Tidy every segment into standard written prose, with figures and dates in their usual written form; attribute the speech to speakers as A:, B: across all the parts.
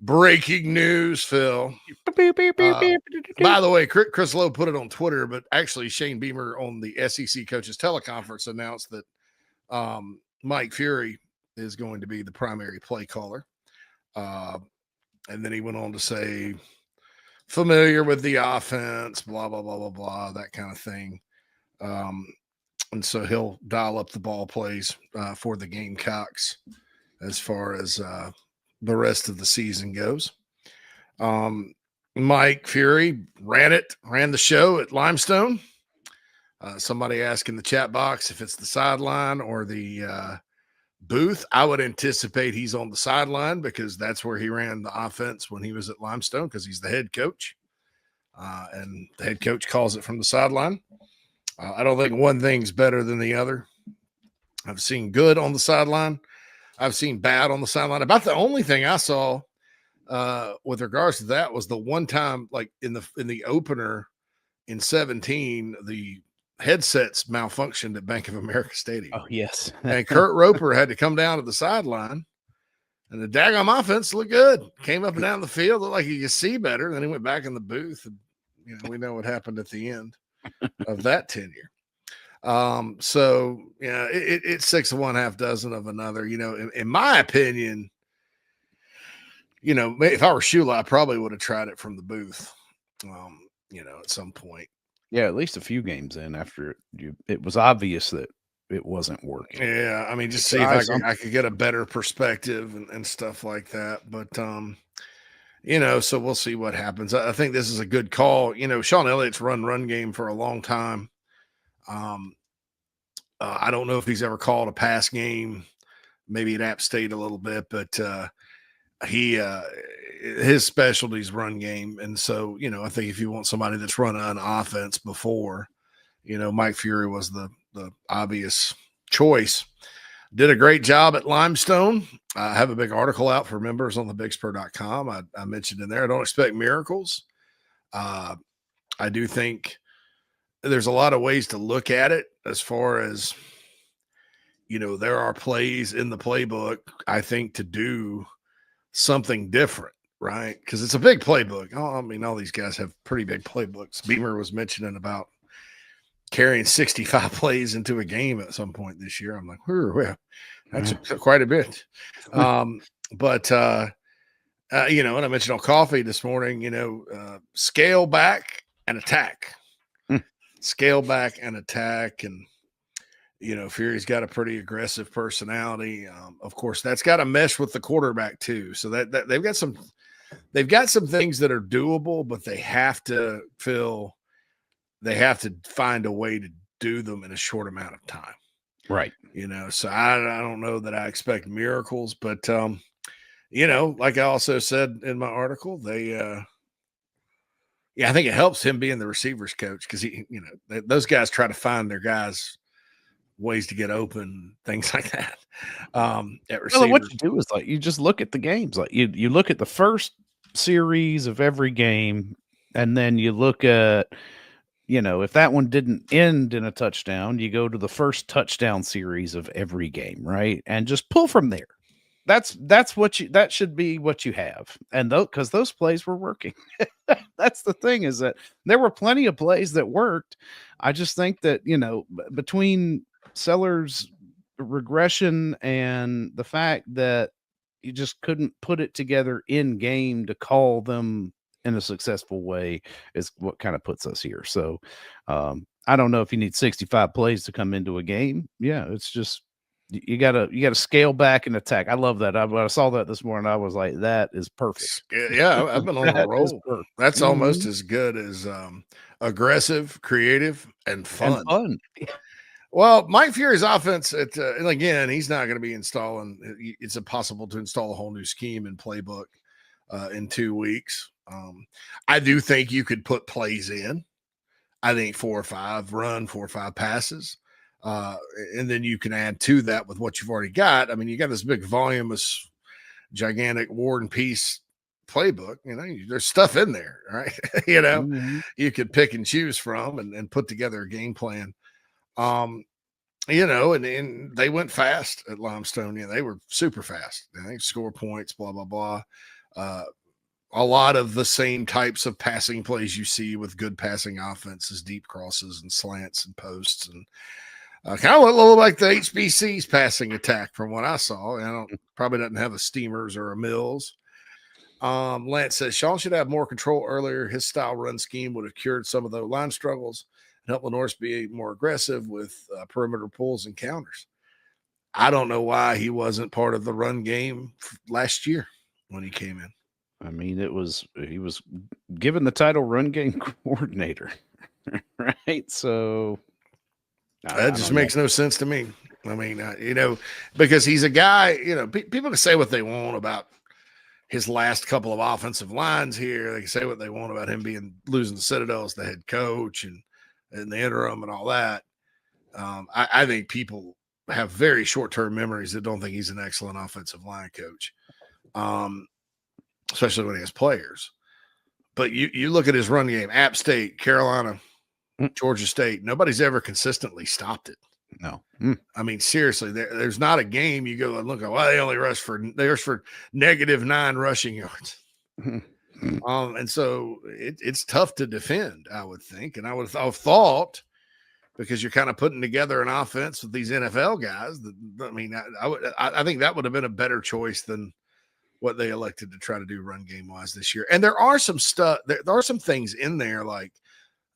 A: Breaking news, Phil. By the way, Chris Lowe put it on Twitter, but actually Shane Beamer on the SEC coaches teleconference announced that Mike Furrey is going to be the primary play caller. And then he went on to say, familiar with the offense, blah, blah, blah, blah, blah, that kind of thing. And so he'll dial up the ball plays for the Gamecocks as far as the rest of the season goes. Mike Furrey ran the show at Limestone. Somebody asked in the chat box if it's the sideline or the booth. I would anticipate he's on the sideline because that's where he ran the offense when he was at Limestone because he's the head coach. And the head coach calls it from the sideline. I don't think one thing's better than the other. I've seen good on the sideline. I've seen bad on the sideline. About the only thing I saw with regards to that was the one time, like in the opener in 2017, the headsets malfunctioned at Bank of America Stadium.
B: Oh, yes.
A: And Kurt Roper had to come down to the sideline, and the daggone offense looked good. Came up and down the field, looked like he could see better. Then he went back in the booth, and we know what happened at the end of that tenure. So yeah, it's 6 of one, half dozen of another. In my opinion, if I were Shula, I probably would have tried it from the booth. At some point.
B: Yeah, at least a few games in after it was obvious that it wasn't working.
A: Yeah, I mean, just see if I could get a better perspective and stuff like that. But so we'll see what happens. I think this is a good call. Sean Elliott's run game for a long time. I don't know if he's ever called a pass game, maybe at App State a little bit, but his specialty is run game. And so, I think if you want somebody that's run an offense before, Mike Furrey was the obvious choice. Did a great job at Limestone. I have a big article out for members on thebigspur.com. I mentioned in there, I don't expect miracles. I do think there's a lot of ways to look at it as far as, there are plays in the playbook, I think, to do something different, right? Because it's a big playbook. All these guys have pretty big playbooks. Beamer was mentioning about carrying 65 plays into a game at some point this year. I'm like, well, that's quite a bit. And I mentioned on coffee this morning, scale back and attack. Scale back and attack. And, Furrey's got a pretty aggressive personality. Of course, that's got to mesh with the quarterback too. So that they've got some things that are doable, but they have to find a way to do them in a short amount of time.
B: Right.
A: So I don't know that I expect miracles, but like I also said in my article, I think it helps him being the receivers coach because those guys try to find their guys ways to get open, things like that. At receivers.
B: Well, what you do is you just look at the games. You look at the first series of every game, and then you look at, if that one didn't end in a touchdown, you go to the first touchdown series of every game, right? And just pull from there. That should be what you have. And because those plays were working. That's the thing, is that there were plenty of plays that worked. I just think that, between Sellers' regression and the fact that you just couldn't put it together in game to call them in a successful way is what kind of puts us here. So I don't know if you need 65 plays to come into a game. Yeah, it's just you gotta scale back and attack. I love that. When I saw that this morning, I was like, that is perfect.
A: Yeah, I've been on a roll. That's almost as good as aggressive, creative, and fun. Well, Mike Furrey's offense, and again, he's not going to be installing. It's impossible to install a whole new scheme and playbook in 2 weeks. I do think you could put plays in. I think 4 or 5 run, 4 or 5 passes. And then you can add to that with what you've already got. I mean, you got this big voluminous, gigantic War and Peace playbook. There's stuff in there, right? You could pick and choose from and put together a game plan. And they went fast at Limestone. They were super fast. They score points, blah, blah, blah. A lot of the same types of passing plays you see with good passing offenses, deep crosses and slants and posts, and kind of a little like the HBC's passing attack from what I saw. I don't probably doesn't have a Steamers or a Mills. Lance says Sean should have more control earlier. His style run scheme would have cured some of the line struggles and helped Lenoir be more aggressive with perimeter pulls and counters. I don't know why he wasn't part of the run game last year when he came in.
B: I mean, he was given the title run game coordinator, right? So
A: that just makes no sense to me. I mean, because he's a guy, people can say what they want about his last couple of offensive lines here. They can say what they want about him losing the Citadel as the head coach and the interim and all that. I think people have very short-term memories that don't think he's an excellent offensive line coach. Especially when he has players. But you look at his run game, App State, Carolina, Georgia State, nobody's ever consistently stopped it.
B: No.
A: I mean, seriously, there's not a game you go and look at, well, they only rush for -9 rushing yards. And so it's tough to defend, I would think. And I would have thought, because you're kind of putting together an offense with these NFL guys, I think that would have been a better choice than what they elected to try to do run game wise this year. And there are some things in there, like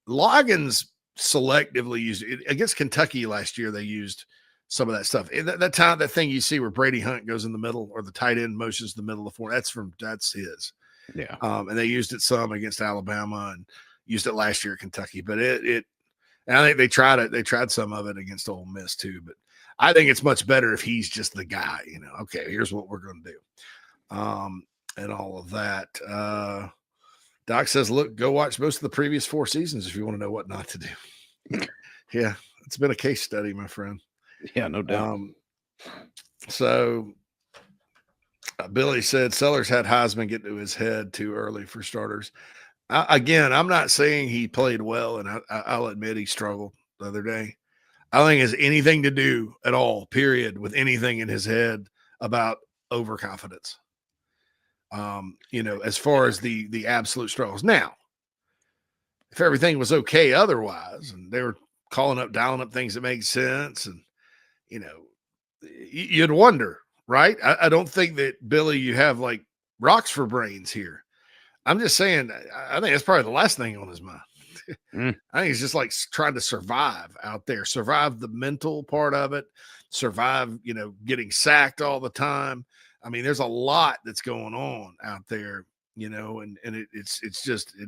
A: Loggins selectively used it against Kentucky last year. They used some of that stuff. That thing you see where Brady Hunt goes in the middle or the tight end motions the middle of the floor. That's his.
B: Yeah.
A: And they used it some against Alabama and used it last year at Kentucky, but and I think they tried some of it against Ole Miss too, but I think it's much better if he's just the guy, okay, here's what we're going to do. And all of that. Doc says, look, go watch most of the previous 4 seasons if you want to know what not to do. Yeah, it's been a case study, my friend.
B: Yeah, no doubt.
A: So Billy said Sellers had Heisman get to his head too early for starters. Again, I'm not saying he played well, and I'll admit he struggled the other day. I don't think it has anything to do at all, period, with anything in his head about overconfidence. As far as the absolute struggles. Now, if everything was okay otherwise, and they were dialing up things that make sense, and you'd wonder, right? I don't think that, Billy, you have like rocks for brains here. I'm just saying, I think that's probably the last thing on his mind. I think he's just like trying to survive out there, survive the mental part of it, survive, getting sacked all the time. I mean, there's a lot that's going on out there, and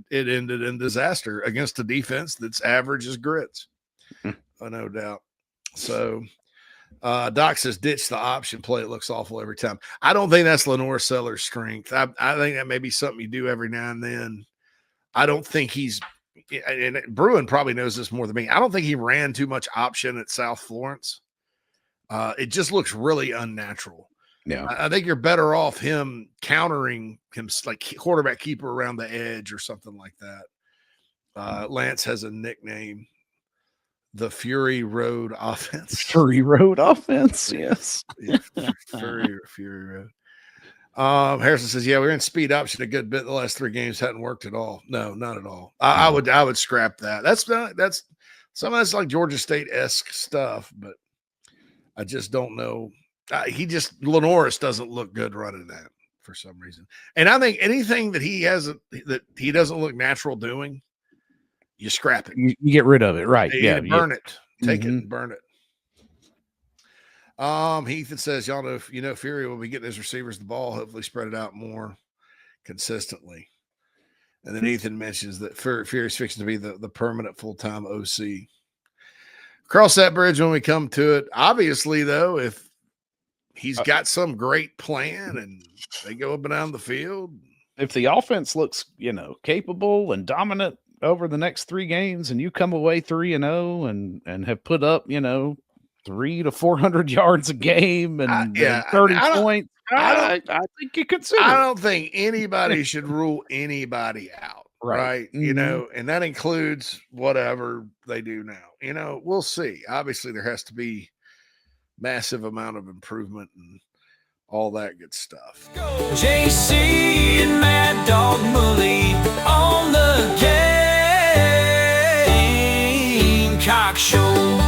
A: it ended in disaster against a defense that's average as grits. No doubt. So Doc says, ditch the option play. It looks awful every time. I don't think that's Lenoir Sellers' strength. I think that may be something you do every now and then. I don't think and Bruin probably knows this more than me. I don't think he ran too much option at South Florence. It just looks really unnatural.
B: Yeah,
A: I think you're better off him countering him, like quarterback keeper around the edge or something like that. Lance has a nickname, the Fury Road offense.
B: Fury Road offense, yes.
A: Fury Road. Harrison says, yeah, we're in speed option a good bit. The last 3 games hadn't worked at all. No, not at all. I would scrap that. That's some of that's like Georgia State-esque stuff, but I just don't know. Lenoris doesn't look good running that for some reason. And I think anything that he doesn't look natural doing, you scrap it.
B: You get rid of it. Right.
A: Burn it. Take it and burn it. Ethan says, y'all know, Fury will be getting his receivers the ball, hopefully spread it out more consistently. And then Ethan mentions that Fury's fixing to be the permanent full-time OC. Cross that bridge when we come to it. Obviously, though, if he's got some great plan and they go up and down the field.
B: If the offense looks, capable and dominant over the next 3 games, and you come away 3-0 and have put up, 300 to 400 yards a game and 30 points, I think you consider.
A: I don't think anybody should rule anybody out, right? Mm-hmm. And that includes whatever they do now. We'll see. Obviously, there has to be massive amount of improvement and all that good stuff.
C: JC and Mad Dog Mully on the Gamecock Show.